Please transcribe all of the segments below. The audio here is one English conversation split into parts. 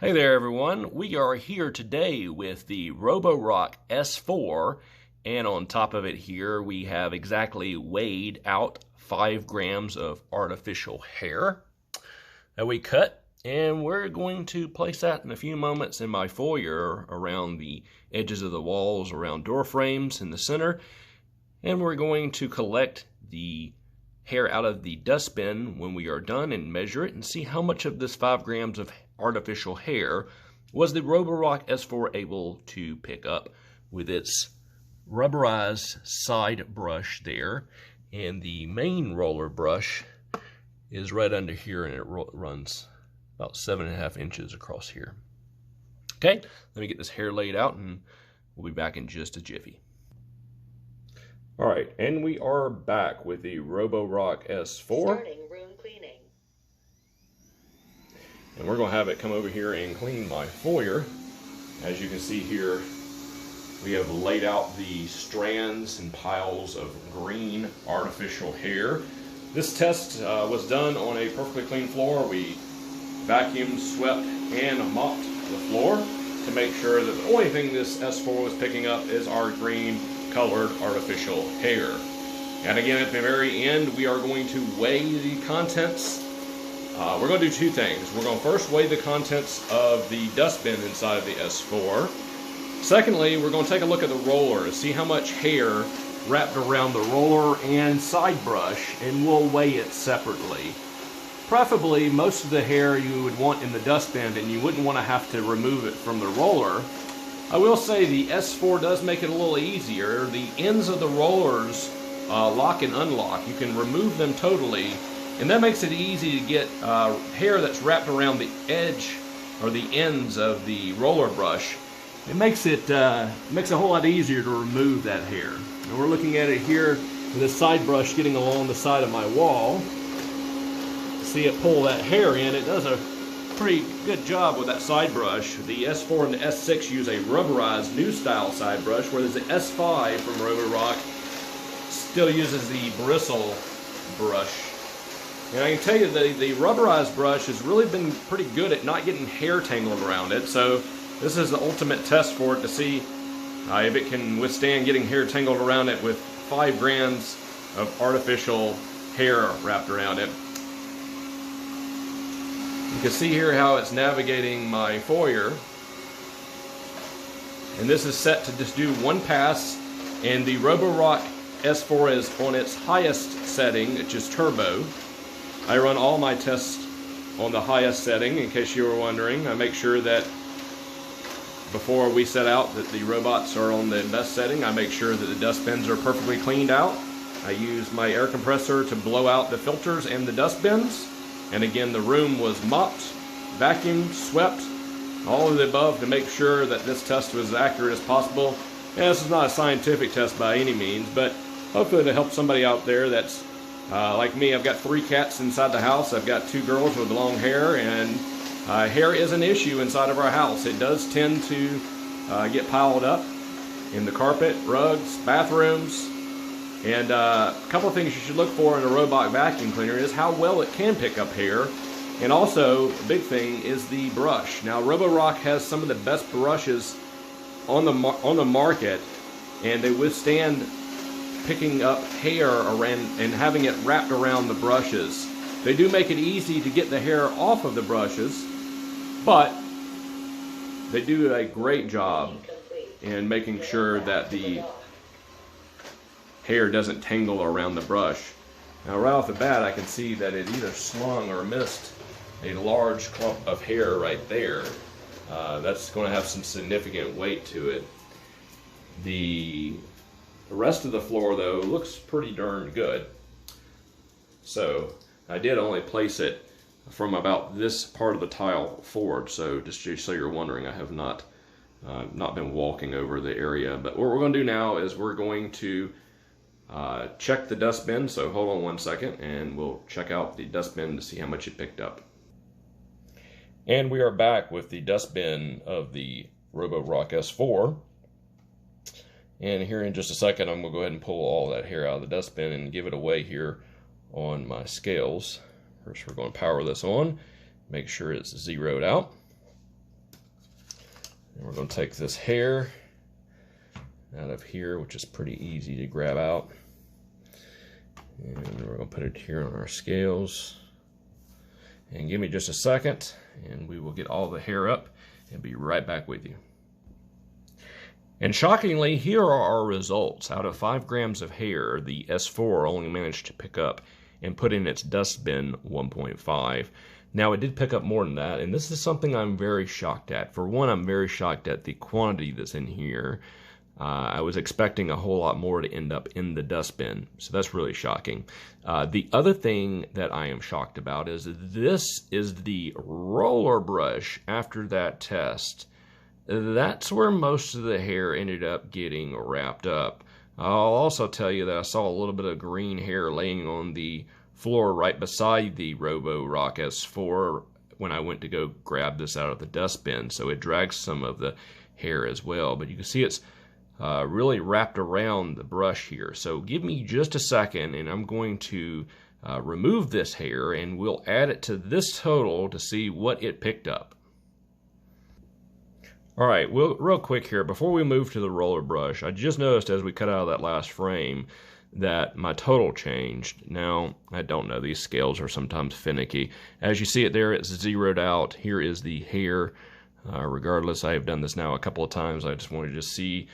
Hey there everyone, we are here today with the Roborock S4, and on top of it here we have exactly weighed out 5 grams of artificial hair that we cut, and we're going to place that in a few moments in my foyer around the edges of the walls, around door frames in the center, and we're going to collect the hair out of the dustbin when we are done and measure it and see how much of this 5 grams of artificial hair was the Roborock S4 able to pick up with its rubberized side brush there. And the main roller brush is right under here, and it runs about 7.5 inches across here. Okay, let me get this hair laid out and we'll be back in just a jiffy. All right, and we are back with the Roborock S4. Starting room cleaning. And we're going to have it come over here and clean my foyer. As you can see here, we have laid out the strands and piles of green artificial hair. This test was done on a perfectly clean floor. We vacuumed, swept, and mopped the floor to make sure that the only thing this S4 was picking up is our green colored artificial hair. And again, at the very end, we are going to weigh the contents. We're going to do two things. We're going to first weigh the contents of the dustbin inside of the S4. Secondly, we're going to take a look at the roller to see how much hair wrapped around the roller and side brush, and we'll weigh it separately. Preferably, most of the hair you would want in the dustbin, and you wouldn't want to have to remove it from the roller. I will say the S4 does make it a little easier. The ends of the rollers lock and unlock. You can remove them totally, and that makes it easy to get hair that's wrapped around the edge or the ends of the roller brush. It makes it makes it a whole lot easier to remove that hair. And we're looking at it here with this side brush getting along the side of my wall. See it pull that hair in. It does a pretty good job with that side brush. The S4 and the S6 use a rubberized new style side brush, whereas the S5 from Roborock still uses the bristle brush. And I can tell you that the rubberized brush has really been pretty good at not getting hair tangled around it, so this is the ultimate test for it to see if it can withstand getting hair tangled around it with 5 grams of artificial hair wrapped around it. You can see here how it's navigating my foyer, and this is set to just do one pass, and the Roborock S4 is on its highest setting, which is turbo. I run all my tests on the highest setting, in case you were wondering. I make sure that before we set out that the robots are on the best setting. I make sure that the dustbins are perfectly cleaned out. I use my air compressor to blow out the filters and the dustbins. And again, the room was mopped, vacuumed, swept, all of the above to make sure that this test was as accurate as possible. And this is not a scientific test by any means, but hopefully to help somebody out there that's like me. I've got 3 cats inside the house. I've got 2 girls with long hair, and hair is an issue inside of our house. It does tend to get piled up in the carpet, rugs, bathrooms. And a couple of things you should look for in a robot vacuum cleaner is how well it can pick up hair. And also, a big thing is the brush. Now, Roborock has some of the best brushes on the market, and they withstand picking up hair around and having it wrapped around the brushes. They do make it easy to get the hair off of the brushes, but they do a great job in making sure that the hair doesn't tangle around the brush. Now right off the bat, I can see that it either slung or missed a large clump of hair right there. That's going to have some significant weight to it. The rest of the floor though looks pretty darn good. So I did only place it from about this part of the tile forward, so just so you're wondering, I have not been walking over the area. But what we're going to do now is we're going to check the dustbin, so hold on one second and we'll check out the dustbin to see how much it picked up. And we are back with the dustbin of the Roborock S4. And here in just a second, I'm going to go ahead and pull all that hair out of the dustbin and give it away here on my scales. First, we're going to power this on, make sure it's zeroed out. And we're going to take this hair out of here, which is pretty easy to grab out. And we're going to put it here on our scales. And give me just a second, and we will get all the hair up and be right back with you. And shockingly, here are our results. Out of 5 grams of hair, the S4 only managed to pick up and put in its dustbin 1.5. Now, it did pick up more than that, and this is something I'm very shocked at. For one, I'm very shocked at the quantity that's in here. I was expecting a whole lot more to end up in the dustbin, so that's really shocking. The other thing that I am shocked about is this is the roller brush after that test. That's where most of the hair ended up getting wrapped up. I'll also tell you that I saw a little bit of green hair laying on the floor right beside the Roborock S4 when I went to go grab this out of the dustbin, so it drags some of the hair as well. But you can see it's really wrapped around the brush here. So give me just a second, and I'm going to remove this hair, and we'll add it to this total to see what it picked up. All right, well, real quick here, before we move to the roller brush, I just noticed as we cut out of that last frame that my total changed. Now, I don't know, these scales are sometimes finicky. As you see it there, it's zeroed out. Here is the hair. Regardless, I have done this now a couple of times. I just wanted to see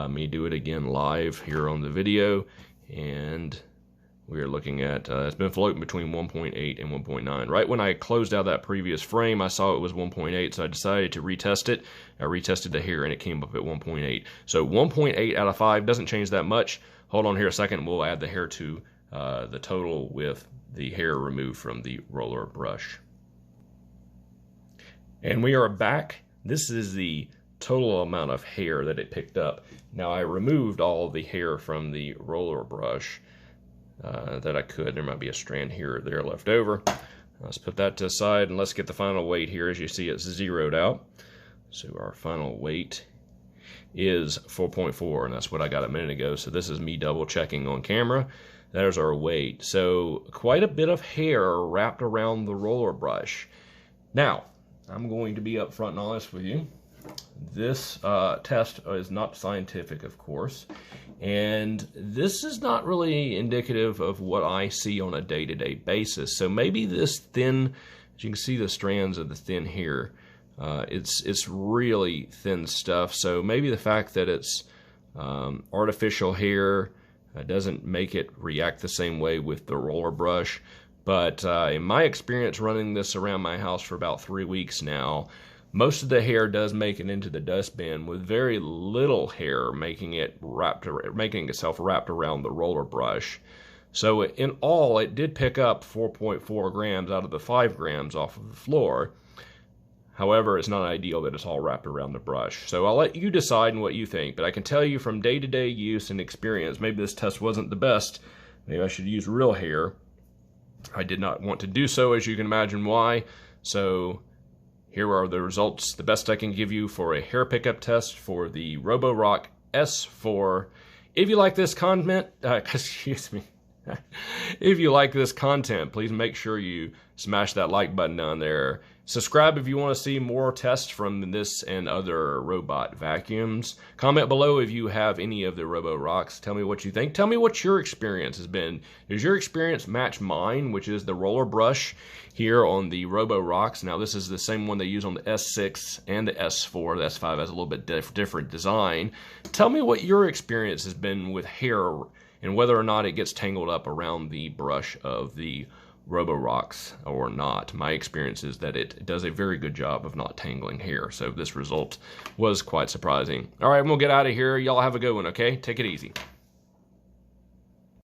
me do it again live here on the video. And we are looking at, it's been floating between 1.8 and 1.9. Right when I closed out that previous frame, I saw it was 1.8, so I decided to retest it. I retested the hair, and it came up at 1.8. So 1.8 out of 5 doesn't change that much. Hold on here a second, we'll add the hair to the total with the hair removed from the roller brush. And we are back. This is the total amount of hair that it picked up. Now, I removed all the hair from the roller brush that I could. There might be a strand here or there left over. Let's put that to the side, and let's get the final weight here. As you see, it's zeroed out. So our final weight is 4.4, and that's what I got a minute ago. So this is me double checking on camera. There's our weight. So quite a bit of hair wrapped around the roller brush. Now, I'm going to be upfront and honest with you. This test is not scientific, of course, and this is not really indicative of what I see on a day-to-day basis. So maybe this thin, as you can see the strands of the thin hair, it's really thin stuff. So maybe the fact that it's artificial hair doesn't make it react the same way with the roller brush. But in my experience running this around my house for about 3 weeks now, most of the hair does make it into the dustbin, with very little hair making itself wrapped around the roller brush. So in all, it did pick up 4.4 grams out of the 5 grams off of the floor. However, it's not ideal that it's all wrapped around the brush. So I'll let you decide on what you think, but I can tell you from day-to-day use and experience, maybe this test wasn't the best. Maybe I should use real hair. I did not want to do so, as you can imagine why. So here are the results, the best I can give you for a hair pickup test for the Roborock S4. If you like this content, excuse me, if you like this content, please make sure you smash that like button down there. Subscribe if you want to see more tests from this and other robot vacuums. Comment below if you have any of the Roborocks. Tell me what you think. Tell me what your experience has been. Does your experience match mine, which is the roller brush here on the Roborocks? Now, this is the same one they use on the S6 and the S4. The S5 has a little bit different design. Tell me what your experience has been with hair and whether or not it gets tangled up around the brush of the Roborocks or not. My experience is that it does a very good job of not tangling hair, so this result was quite surprising. All right, we'll get out of here. Y'all have a good one, okay? Take it easy.